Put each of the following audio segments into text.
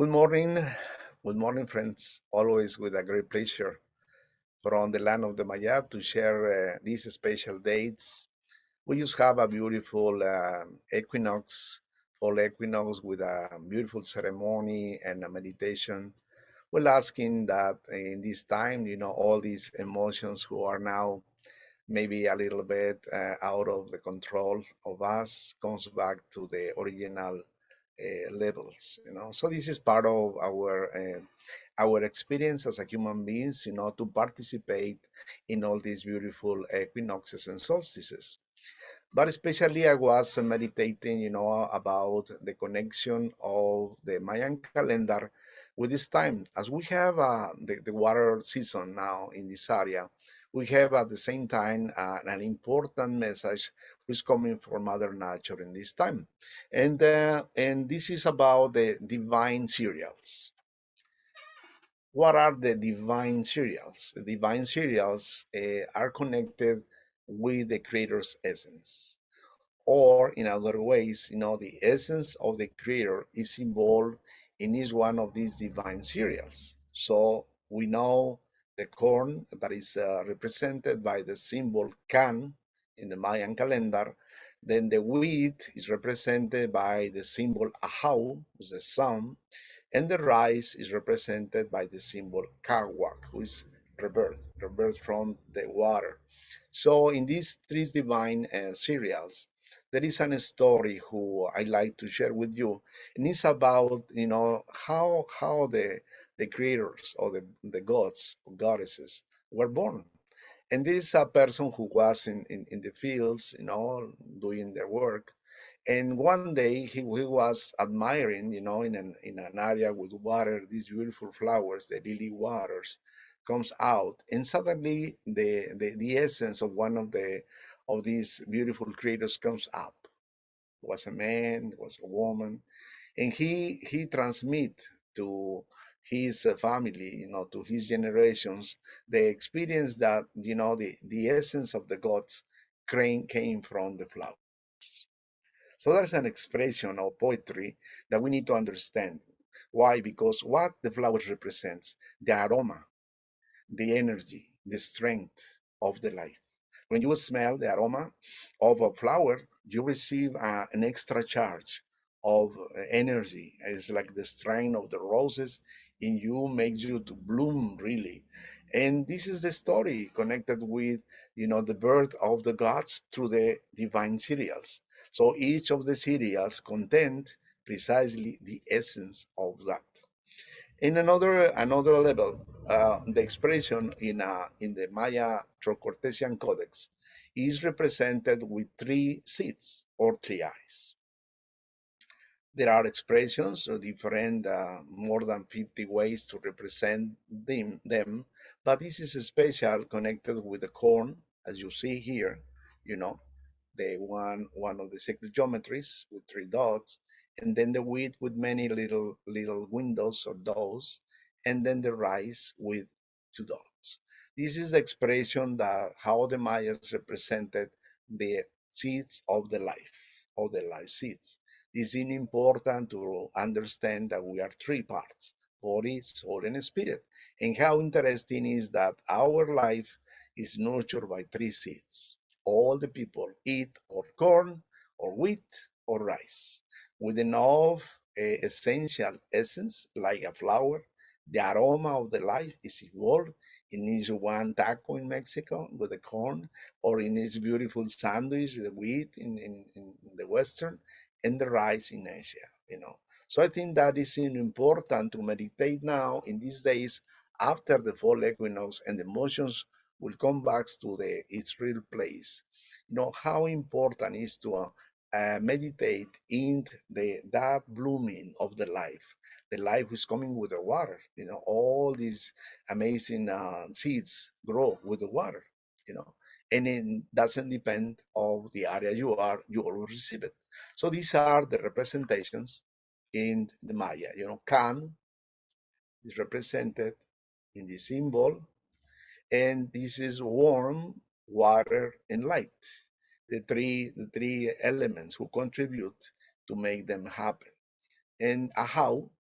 Good morning, friends. Always with a great pleasure from the land of the Maya to share these special dates. We just have a beautiful equinox, fall equinox, with a beautiful ceremony and a meditation. We're asking that in this time, all these emotions who are now maybe a little bit out of the control of us comes back to the original levels. So this is part of our experience as a human beings, to participate in all these beautiful equinoxes and solstices. But especially I was meditating, about the connection of the Mayan calendar with this time. As we have the water season now in this area, we have at the same time an important message which is coming from Mother Nature in this time. And this is about the divine cereals. What are the divine cereals? The divine cereals are connected with the Creator's essence. Or in other ways, the essence of the creator is involved in each one of these divine cereals. So we know the corn that is represented by the symbol can in the Mayan calendar. Then the wheat is represented by the symbol ahau, which is the sun, and the rice is represented by the symbol kawak, who is rebirth from the water. So in these three divine cereals, there is a story who I like to share with you, and it's about how the creators or the gods or goddesses were born. And this is a person who was in the fields, doing their work, and one day he was admiring, in an area with water, these beautiful flowers, the lily waters, comes out, and suddenly the essence of one of these beautiful creators comes up. It was a man, it was a woman, and he transmit to his family, to his generations, the experience that the essence of the gods came from the flowers. So there's an expression of poetry that we need to understand. Why? Because what the flowers represents, the aroma, the energy, the strength of the life. When you smell the aroma of a flower, you receive an extra charge of energy. It's like the strength of the roses in you makes you to bloom really. And this is the story connected with, the birth of the gods through the divine cereals. So each of the cereals contain precisely the essence of that. In another level, the expression in the Maya Trocortesian Codex is represented with three seeds or three eyes. There are expressions or different, more than 50 ways to represent them, but this is special connected with the corn, as you see here, you know, the one of the sacred geometries with three dots, and then the wheat with many little windows or doors, and then the rice with two dots. This is the expression that how the Mayas represented the seeds of the life seeds. This is important to understand that we are three parts: body, soul, and spirit. And how interesting is that our life is nurtured by three seeds. All the people eat or corn or wheat or rice with enough essential essence like a flower. The aroma of the life is involved in each one taco in Mexico with the corn, or in each beautiful sandwich, the wheat in the Western, and the rice in Asia. So I think that is important to meditate now in these days after the fall equinox, and the emotions will come back to its real place. How important is to meditate in that blooming of the life is coming with the water. All these amazing seeds grow with the water. You know, and it doesn't depend of the area you are. You will receive it. So these are the representations in the Maya. Can is represented in the symbol, and this is warm, water, and light. The three elements who contribute to make them happen. And a how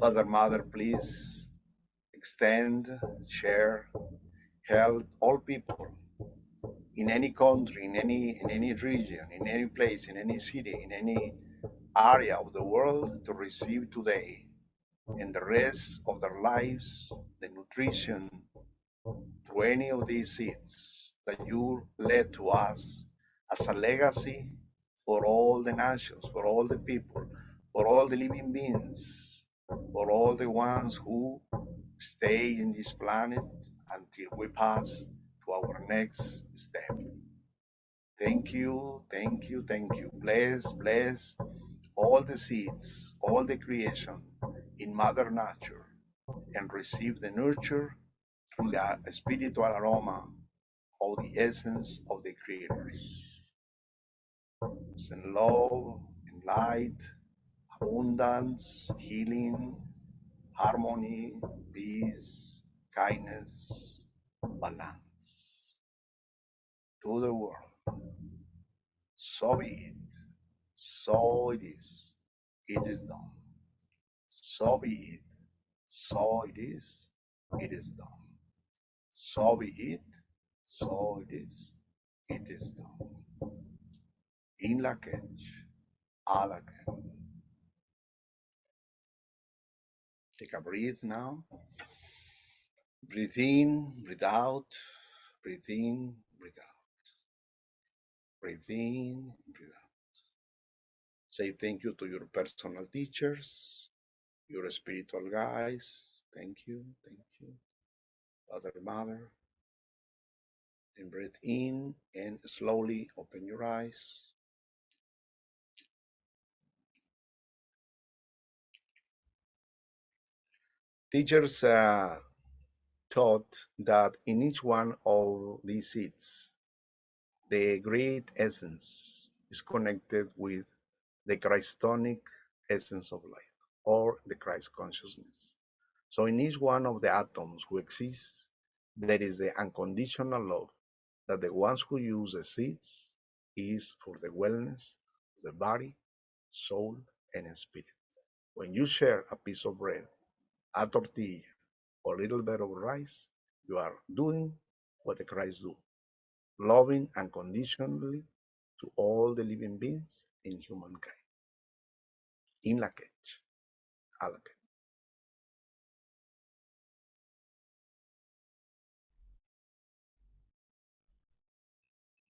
Mother, Mother, please extend, share, help all people in any country, in any region, in any place, in any city, in any area of the world to receive today and the rest of their lives the nutrition through any of these seeds that you led to us as a legacy for all the nations, for all the people, for all the living beings, for all the ones who stay in this planet until we pass to our next step. Thank you, thank you, thank you. Bless, bless all the seeds, all the creation in Mother Nature, and receive the nurture through the spiritual aroma of the essence of the creators. Send love and light, abundance, healing, harmony, peace, kindness, balance to the world. So be it. So it is. It is done. So be it. So it is. It is done. So be it. So it is. It is done. In la catch. A la catch. Take a breath now. Breathe in, breathe out. Breathe in, breathe out. Breathe in, breathe out. Say thank you to your personal teachers, your spiritual guides. Thank you, thank you. Father, Mother. And breathe in and slowly open your eyes. Teachers taught that in each one of these seeds, the great essence is connected with the Christonic essence of life, or the Christ consciousness. So in each one of the atoms who exist, there is the unconditional love that the ones who use the seeds is for the wellness of the body, soul, and spirit. When you share a piece of bread, a tortilla, or a little bit of rice, you are doing what the Christ do, loving unconditionally to all the living beings in humankind. In la quech, a la quech.